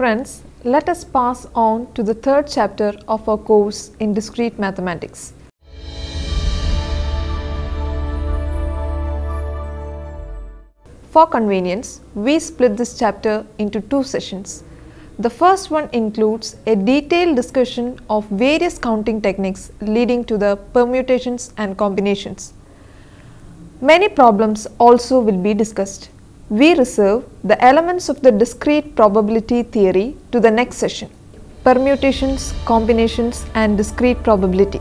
Friends, let us pass on to the third chapter of our course in Discrete Mathematics. For convenience, we split this chapter into two sessions. The first one includes a detailed discussion of various counting techniques leading to the permutations and combinations. Many problems also will be discussed. We reserve the elements of the discrete probability theory to the next session. Permutations, combinations and discrete probability.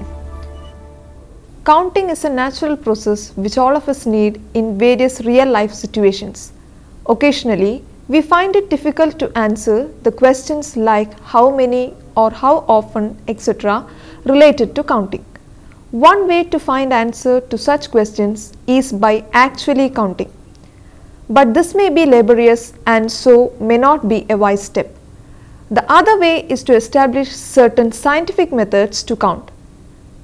Counting is a natural process which all of us need in various real life situations. Occasionally, we find it difficult to answer the questions like how many or how often, etc. related to counting. One way to find answer to such questions is by actually counting. But this may be laborious and so may not be a wise step. The other way is to establish certain scientific methods to count.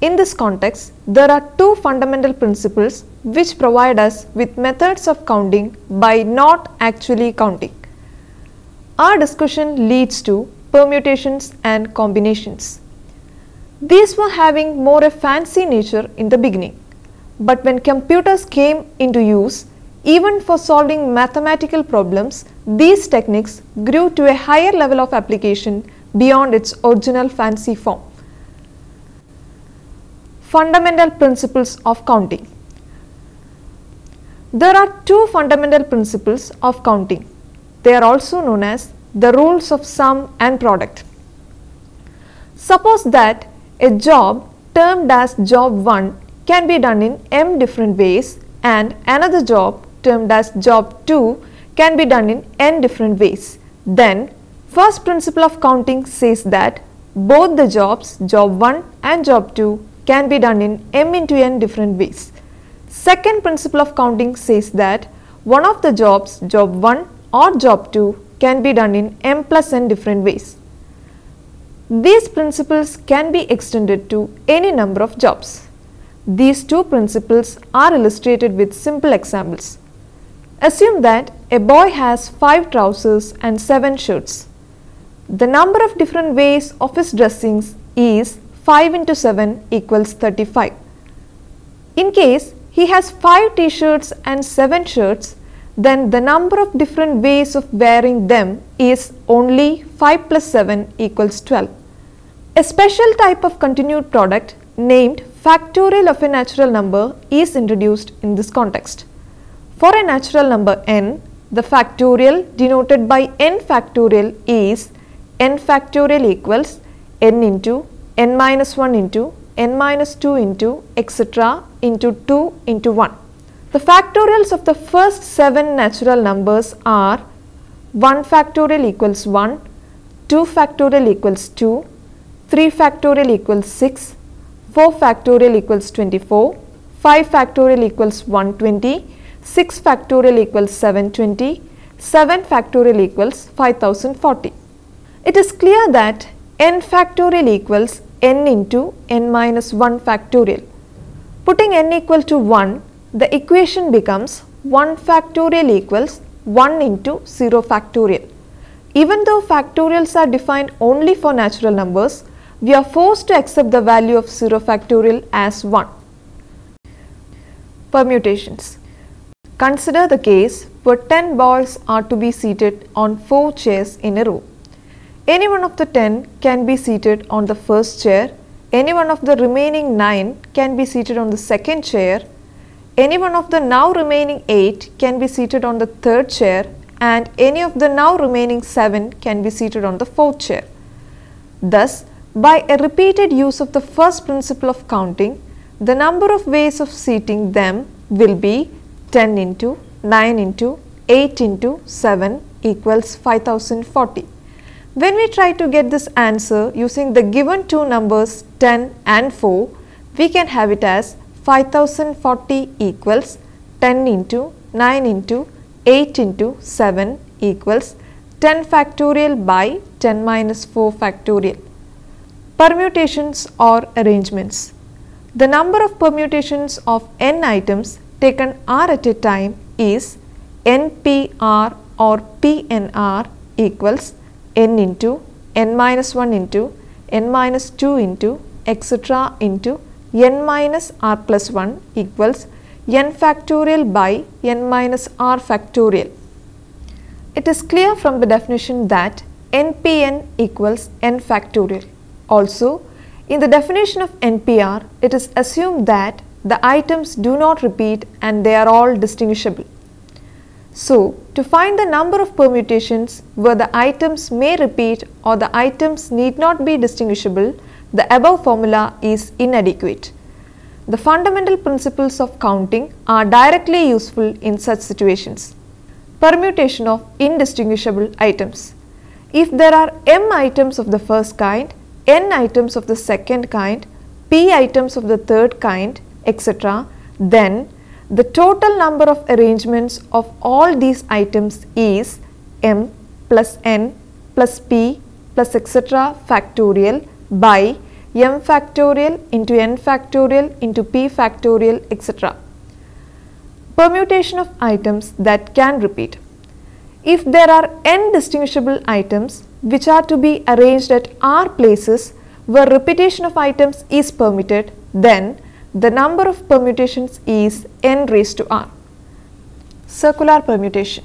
In this context, there are two fundamental principles which provide us with methods of counting by not actually counting. Our discussion leads to permutations and combinations. These were having more a fancy nature in the beginning, but when computers came into use, even for solving mathematical problems, these techniques grew to a higher level of application beyond its original fancy form. Fundamental principles of counting. There are two fundamental principles of counting. They are also known as the rules of sum and product. Suppose that a job termed as job 1 can be done in m different ways and another job termed as job 2 can be done in n different ways. Then, first principle of counting says that both the jobs, job 1 and job 2, can be done in m into n different ways. Second principle of counting says that one of the jobs, job 1 or job 2, can be done in m plus n different ways. These principles can be extended to any number of jobs. These two principles are illustrated with simple examples. Assume that a boy has 5 trousers and 7 shirts. The number of different ways of his dressings is 5 into 7 equals 35. In case he has 5 t-shirts and 7 shirts, then the number of different ways of wearing them is only 5 plus 7 equals 12. A special type of continued product named factorial of a natural number is introduced in this context. For a natural number n, the factorial denoted by n factorial is n factorial equals n into n minus 1 into n minus 2 into etc. into 2 into 1. The factorials of the first 7 natural numbers are 1 factorial equals 1, 2 factorial equals 2, 3 factorial equals 6, 4 factorial equals 24, 5 factorial equals 120, 6 factorial equals 720, 7 factorial equals 5040. It is clear that n factorial equals n into n minus 1 factorial. Putting n equal to 1, the equation becomes 1 factorial equals 1 into 0 factorial. Even though factorials are defined only for natural numbers, we are forced to accept the value of 0 factorial as 1. Permutations. Consider the case where 10 boys are to be seated on 4 chairs in a row. Any one of the 10 can be seated on the first chair, any one of the remaining 9 can be seated on the second chair, any one of the now remaining 8 can be seated on the third chair, and any of the now remaining 7 can be seated on the fourth chair. Thus, by a repeated use of the first principle of counting, the number of ways of seating them will be 10 into 9 into 8 into 7 equals 5040. When we try to get this answer using the given two numbers 10 and 4, we can have it as 5040 equals 10 into 9 into 8 into 7 equals 10 factorial by 10 minus 4 factorial. Permutations or arrangements. The number of permutations of n items taken r at a time is npr or pnr equals n into n minus 1 into n minus 2 into etc. into n minus r plus 1 equals n factorial by n minus r factorial. It is clear from the definition that NPN equals n factorial. Also, in the definition of NPR, it is assumed that the items do not repeat and they are all distinguishable. So, to find the number of permutations where the items may repeat or the items need not be distinguishable, the above formula is inadequate. The fundamental principles of counting are directly useful in such situations. Permutation of indistinguishable items. If there are m items of the first kind, n items of the second kind, p items of the third kind, etc., then the total number of arrangements of all these items is m plus n plus p plus etc. factorial by m factorial into n factorial into p factorial etc. Permutation of items that can repeat. If there are n distinguishable items which are to be arranged at r places where repetition of items is permitted, then the number of permutations is n raised to r. Circular permutation.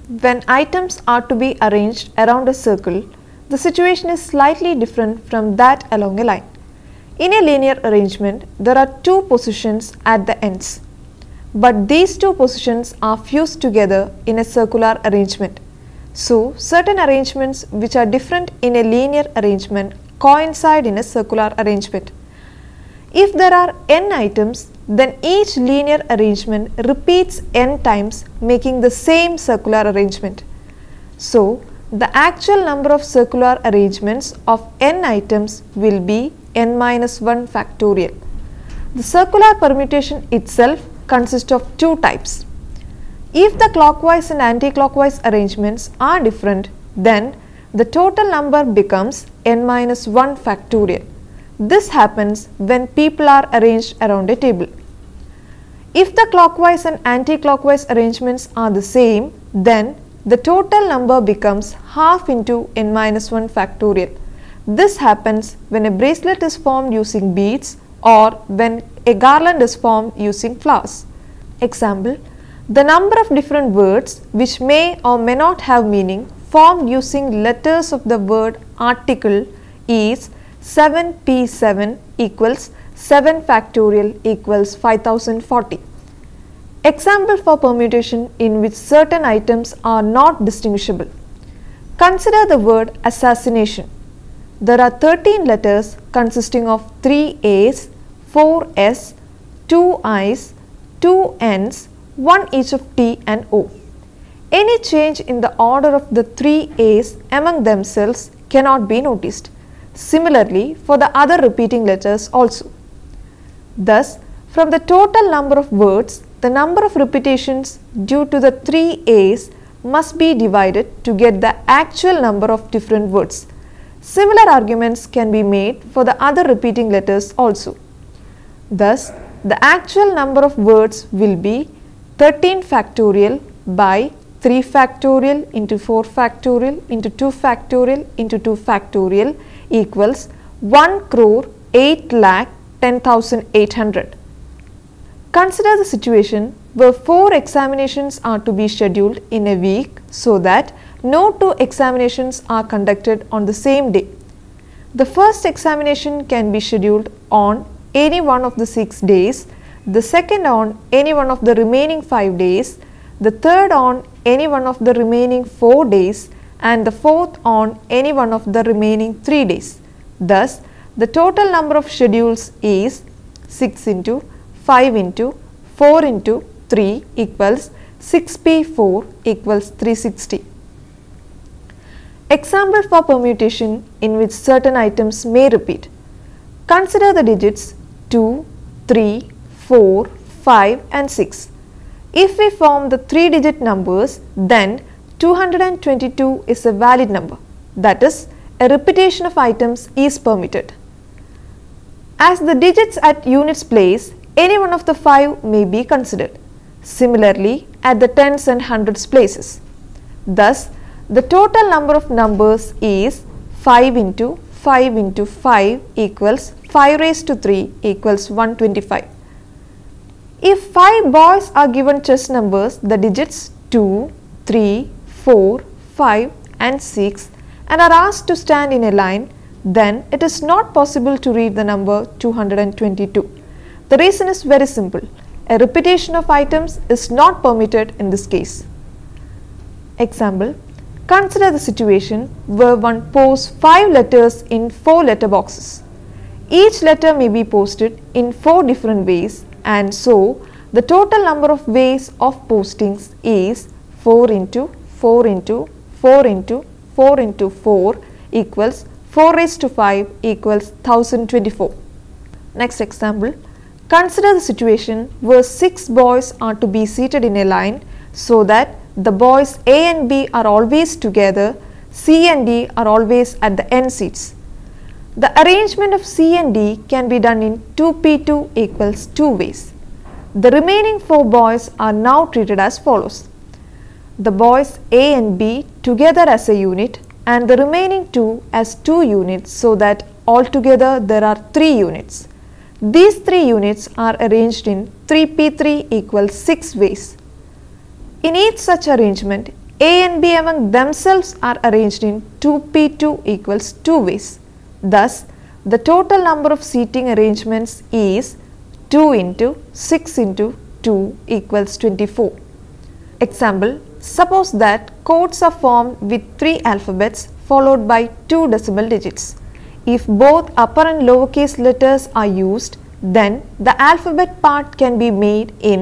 When items are to be arranged around a circle, the situation is slightly different from that along a line. In a linear arrangement, there are two positions at the ends, but these two positions are fused together in a circular arrangement. So, certain arrangements which are different in a linear arrangement coincide in a circular arrangement. If there are n items, then each linear arrangement repeats n times, making the same circular arrangement. So, the actual number of circular arrangements of n items will be n minus 1 factorial. The circular permutation itself consists of two types. If the clockwise and anti-clockwise arrangements are different, then the total number becomes n minus 1 factorial. This happens when people are arranged around a table. If the clockwise and anti-clockwise arrangements are the same, then the total number becomes half into n minus 1 factorial. This happens when a bracelet is formed using beads or when a garland is formed using flowers. Example, the number of different words which may or may not have meaning formed using letters of the word article is 7p7 equals 7 factorial equals 5040. Example for permutation in which certain items are not distinguishable. Consider the word assassination. There are 13 letters consisting of 3 A's, 4 S, 2 I's, 2 N's, 1 each of T and O. Any change in the order of the 3 A's among themselves cannot be noticed. Similarly, for the other repeating letters also. Thus, from the total number of words, the number of repetitions due to the 3 A's must be divided to get the actual number of different words. Similar arguments can be made for the other repeating letters also. Thus, the actual number of words will be 13 factorial by 3 factorial into 4 factorial into 2 factorial into 2 factorial equals 1,08,10,800. Consider the situation where 4 examinations are to be scheduled in a week so that no 2 examinations are conducted on the same day. The first examination can be scheduled on any one of the 6 days, the second on any one of the remaining 5 days, the third on any one of the remaining 4 days and the fourth on any one of the remaining 3 days. Thus, the total number of schedules is 6 into 5 into 4 into 3 equals 6p4 equals 360. Example for permutation in which certain items may repeat. Consider the digits 2, 3, 4, 5 and 6. If we form the 3-digit numbers, then 222 is a valid number. That is, a repetition of items is permitted. As the digits at units place, any one of the 5 may be considered. Similarly, at the tens and hundreds places. Thus, the total number of numbers is 5 into 5 into 5 equals 5 raised to 3 equals 125. If 5 boys are given chess numbers, the digits 2, 3, 4, 5 and 6 and are asked to stand in a line, then it is not possible to read the number 222. The reason is very simple. A repetition of items is not permitted in this case. Example: consider the situation where one posts 5 letters in 4 letter boxes. Each letter may be posted in 4 different ways, and so the total number of ways of postings is 4 into 4 into 4 into 4 into 4 equals 4 raised to 5 equals 1024. Next example. Consider the situation where 6 boys are to be seated in a line so that the boys A and B are always together, C and D are always at the end seats. The arrangement of C and D can be done in 2p2 equals 2 ways. The remaining 4 boys are now treated as follows. The boys A and B together as a unit and the remaining 2 as 2 units, so that altogether there are 3 units. These 3 units are arranged in 3p3 equals 6 ways. In each such arrangement, A and B among themselves are arranged in 2p2 equals 2 ways. Thus, the total number of seating arrangements is 2 into 6 into 2 equals 24. Example: suppose that codes are formed with 3 alphabets followed by 2 decimal digits. If both upper and lowercase letters are used, then the alphabet part can be made in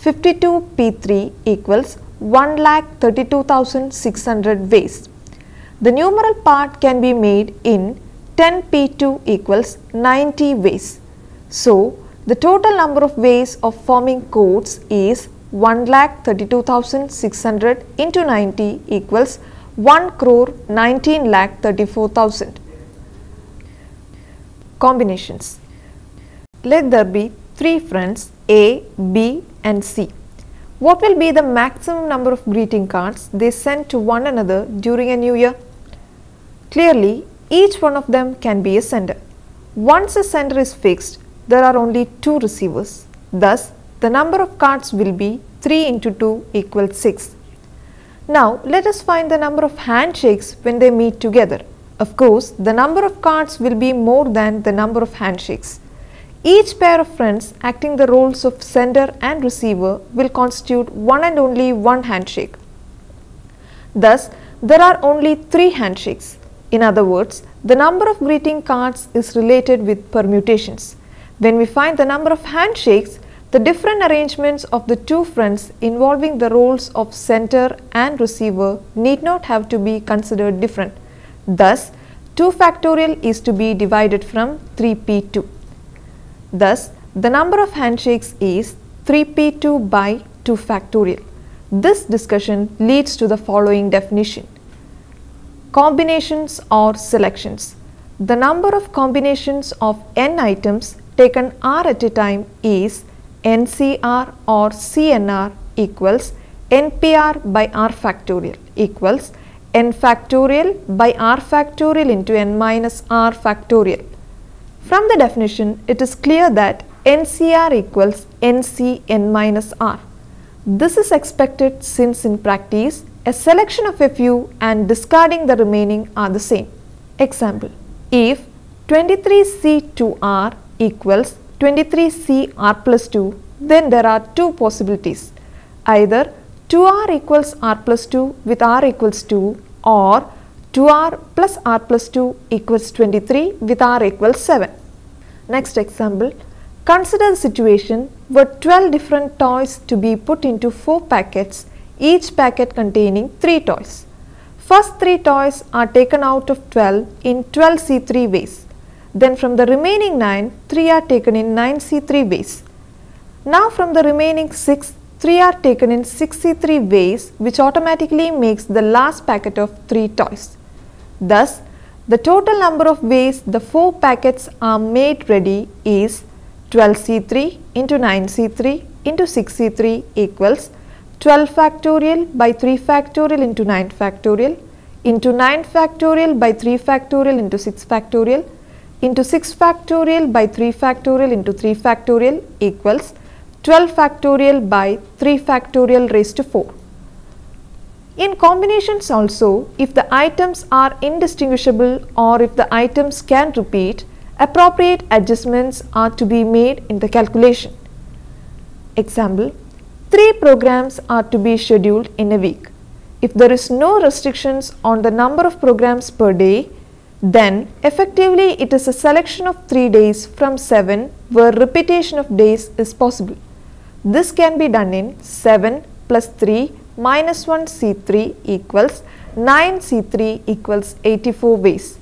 52p3 equals 1,32,600 ways. The numeral part can be made in 10p2 equals 90 ways. So, the total number of ways of forming codes is 1,32,600 into 90 equals 1,19,34,000. Combinations. Let there be 3 friends A, B and C. What will be the maximum number of greeting cards they send to one another during a new year? Clearly, each one of them can be a sender. Once a sender is fixed, there are only 2 receivers. Thus, the number of cards will be 3 into 2 equals 6. Now, let us find the number of handshakes when they meet together. Of course, the number of cards will be more than the number of handshakes. Each pair of friends acting the roles of sender and receiver will constitute one and only one handshake. Thus, there are only 3 handshakes. In other words, the number of greeting cards is related with permutations. When we find the number of handshakes, the different arrangements of the 2 friends involving the roles of sender and receiver need not have to be considered different. Thus, 2 factorial is to be divided from 3p2. Thus, the number of handshakes is 3p2 by 2 factorial. This discussion leads to the following definition. Combinations or selections. The number of combinations of n items taken r at a time is NCR or CNR equals NPR by r factorial equals n factorial by r factorial into n minus r factorial. From the definition, it is clear that NCR equals NC n minus r. This is expected since in practice, a selection of a few and discarding the remaining are the same. Example: if 23C2R equals 23CR plus 2, then there are 2 possibilities. Either 2R equals R plus 2 with R equals 2, or 2R plus R plus 2 equals 23 with R equals 7. Next example. Consider the situation where 12 different toys to be put into 4 packets, each packet containing 3 toys. First 3 toys are taken out of 12 in 12C3 ways. Then from the remaining 9, 3 are taken in 9C3 ways. Now from the remaining 6, 3 are taken in 6C3 ways, which automatically makes the last packet of 3 toys. Thus, the total number of ways the 4 packets are made ready is 12C3 into 9C3 into 6C3 equals 12 factorial by 3 factorial into 9 factorial into 9 factorial by 3 factorial into 6 factorial into 6 factorial by 3 factorial into 3 factorial equals 12 factorial by 3 factorial raised to 4. In combinations also, if the items are indistinguishable or if the items can repeat, appropriate adjustments are to be made in the calculation. Example, 3 programs are to be scheduled in a week. If there is no restrictions on the number of programs per day, then effectively it is a selection of 3 days from 7 where repetition of days is possible. This can be done in 7 plus 3 minus 1 C3 equals 9 C3 equals 84 ways.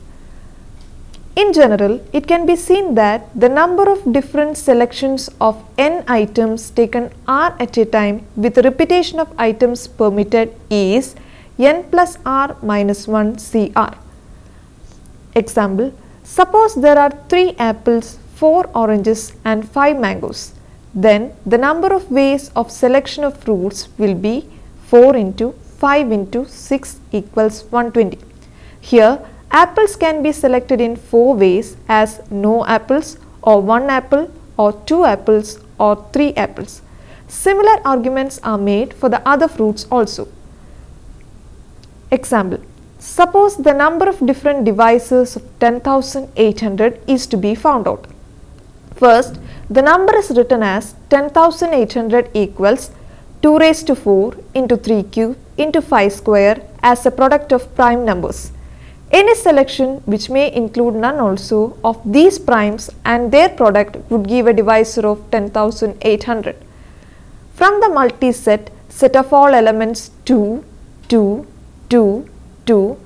In general, it can be seen that the number of different selections of n items taken r at a time with repetition of items permitted is n plus r minus 1 Cr. Example, suppose there are 3 apples, 4 oranges and 5 mangoes. Then the number of ways of selection of fruits will be 4 into 5 into 6 equals 120. Here, apples can be selected in 4 ways as no apples or 1 apple or 2 apples or 3 apples. Similar arguments are made for the other fruits also. Example, suppose the number of different devices of 10,800 is to be found out. First, the number is written as 10,800 equals 2 raised to 4 into 3 cube into 5 square as a product of prime numbers. Any selection which may include none also of these primes and their product would give a divisor of 10,800. From the multi-set, set of all elements 2, 2, 2, 2,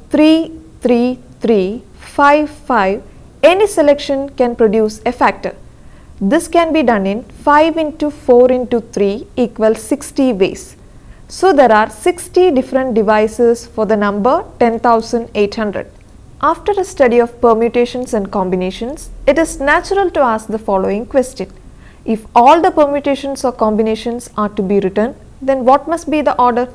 3, 3, 3, 5, 5, any selection can produce a factor. This can be done in 5 into 4 into 3 equals 60 ways. So there are 60 different divisors for the number 10,800. After a study of permutations and combinations, it is natural to ask the following question. If all the permutations or combinations are to be written, then what must be the order?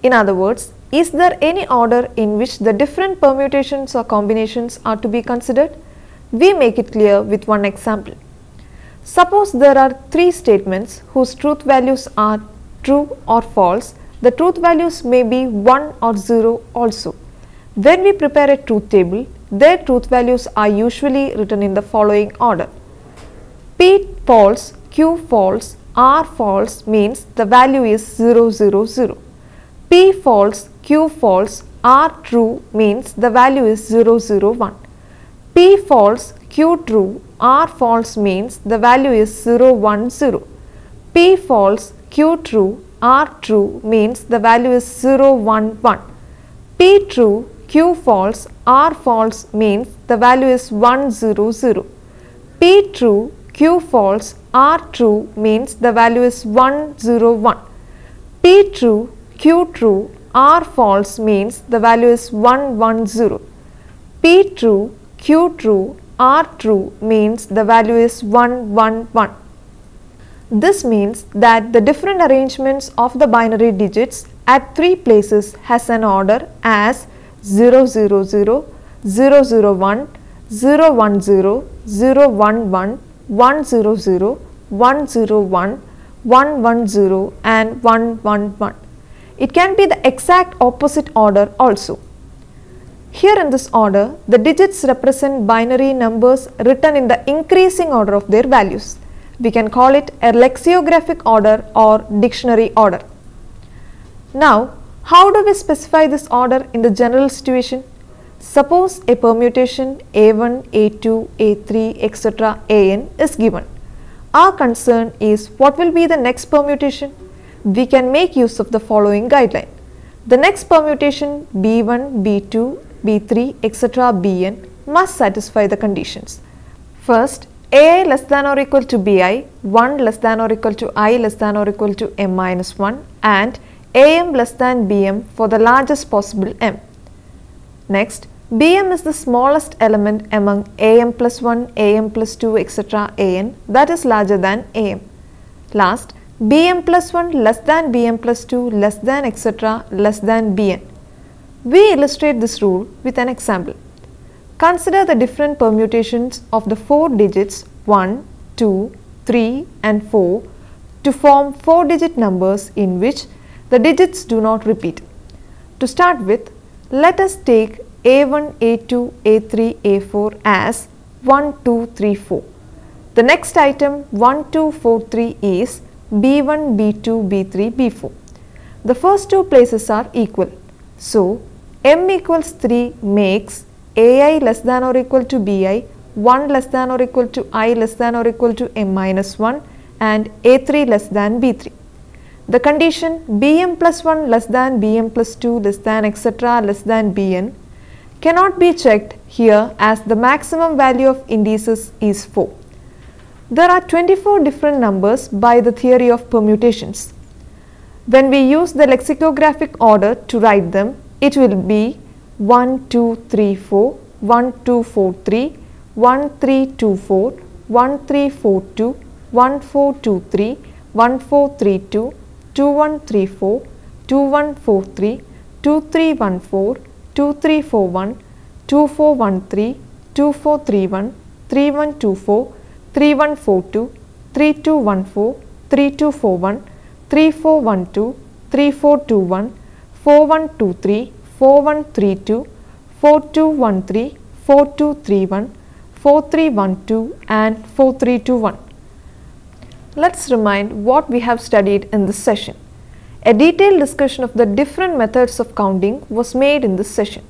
In other words, is there any order in which the different permutations or combinations are to be considered? We make it clear with one example. Suppose there are 3 statements whose truth values are true or false. The truth values may be 1 or 0 also. When we prepare a truth table, their truth values are usually written in the following order. P false, Q false, R false means the value is 0, 0, 0. P false, Q false, R true means the value is 0, 0, 1. P false, Q true, R false means the value is 0, 1, 0. P false, Q true, R true means the value is 0, 1, 1. P true, Q false, R false means the value is 1, 0, 0. P true, Q false, R true means the value is 1, 0, 1. P true, Q true, R false means the value is 1, 1, 0. P true, Q true, R true means the value is 1, 1, 1. This means that the different arrangements of the binary digits at 3 places has an order as 0, 0, 0, 0, 0, 1, 0, 1, 0, 0, 1, 1, 1, 0, 0, 1, 0, 1, 1, 1, 0 and 1, 1, 1. It can be the exact opposite order also. Here in this order, the digits represent binary numbers written in the increasing order of their values. We can call it a lexicographic order or dictionary order. Now, how do we specify this order in the general situation? Suppose a permutation A1, A2, A3, etc. An is given. Our concern is what will be the next permutation? We can make use of the following guideline. The next permutation B1, B2, B3, etc. Bn must satisfy the conditions. First, ai less than or equal to bi, 1 less than or equal to I less than or equal to m minus 1 and am less than bm for the largest possible m. Next, bm is the smallest element among am plus 1, am plus 2, etc. an that is larger than am. Last, bm plus 1 less than bm plus 2 less than etc. less than bn. We illustrate this rule with an example. Consider the different permutations of the 4 digits 1, 2, 3 and 4 to form 4-digit numbers in which the digits do not repeat. To start with, let us take A1, A2, A3, A4 as 1, 2, 3, 4. The next item 1, 2, 4, 3 is B1, B2, B3, B4. The first two places are equal. So, M equals 3 makes AI less than or equal to BI, 1 less than or equal to I less than or equal to M minus 1 and A3 less than B3. The condition Bm plus 1 less than Bm plus 2 less than etc. less than Bn cannot be checked here as the maximum value of indices is 4. There are 24 different numbers by the theory of permutations. When we use the lexicographic order to write them, it will be 1, 2, 3, 4, 1, 2, 4, 3, 1, 3, 2, 4, 1, 3, 4, 2, 1, 4, 2, 3, 1, 4, 3, 2, 2, 1, 3, 4, 2, 1, 4, 3, 2, 3, 1, 4, 2, 3, 4, 1, 2, 4, 1, 3, 2, 4, 3, 1, 3, 1, 2, 4, 3, 1, 4, 2, 3, 2, 1, 4, 3, 2, 4, 1, 3, 4, 1, 2, 3, 4, 2, 1, 4, 1, 2, 3, 4, 1, 3, 2, 4, 2, 1, 3, 4, 2, 3, 1, 4, 3, 1, 2 and 4, 3, 2, 1. Let's remind what we have studied in this session. A detailed discussion of the different methods of counting was made in this session.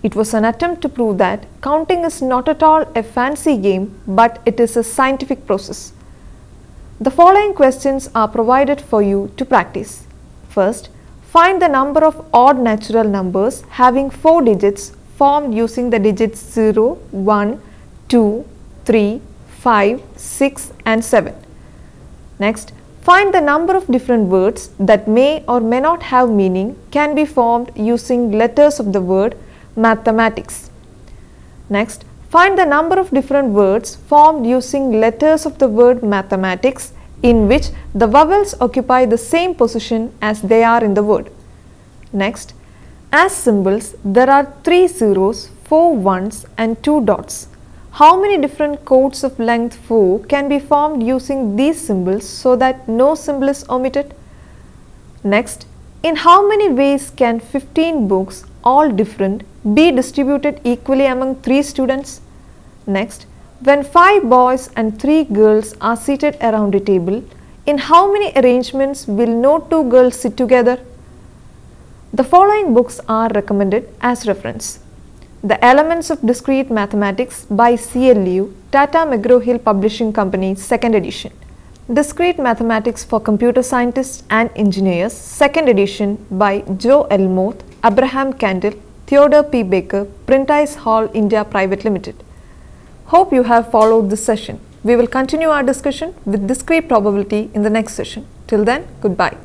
It was an attempt to prove that counting is not at all a fancy game, but it is a scientific process. The following questions are provided for you to practice. First, find the number of odd natural numbers having 4 digits formed using the digits 0, 1, 2, 3, 5, 6 and 7. Next, find the number of different words that may or may not have meaning can be formed using letters of the word mathematics. Next, find the number of different words formed using letters of the word mathematics in which the vowels occupy the same position as they are in the word. Next, as symbols, there are 3 zeros, 4 ones and 2 dots. How many different codes of length 4 can be formed using these symbols so that no symbol is omitted? Next, in how many ways can 15 books, all different, be distributed equally among 3 students? Next, when 5 boys and 3 girls are seated around a table, in how many arrangements will no 2 girls sit together? The following books are recommended as reference. The Elements of Discrete Mathematics by C.L. Liu, Tata McGraw-Hill Publishing Company, 2nd edition. Discrete Mathematics for Computer Scientists and Engineers, 2nd edition by Joe Elmoth, Abraham Candle, Theodore P. Baker, Prentice Hall India Private Limited. Hope you have followed this session. We will continue our discussion with discrete probability in the next session. Till then, goodbye.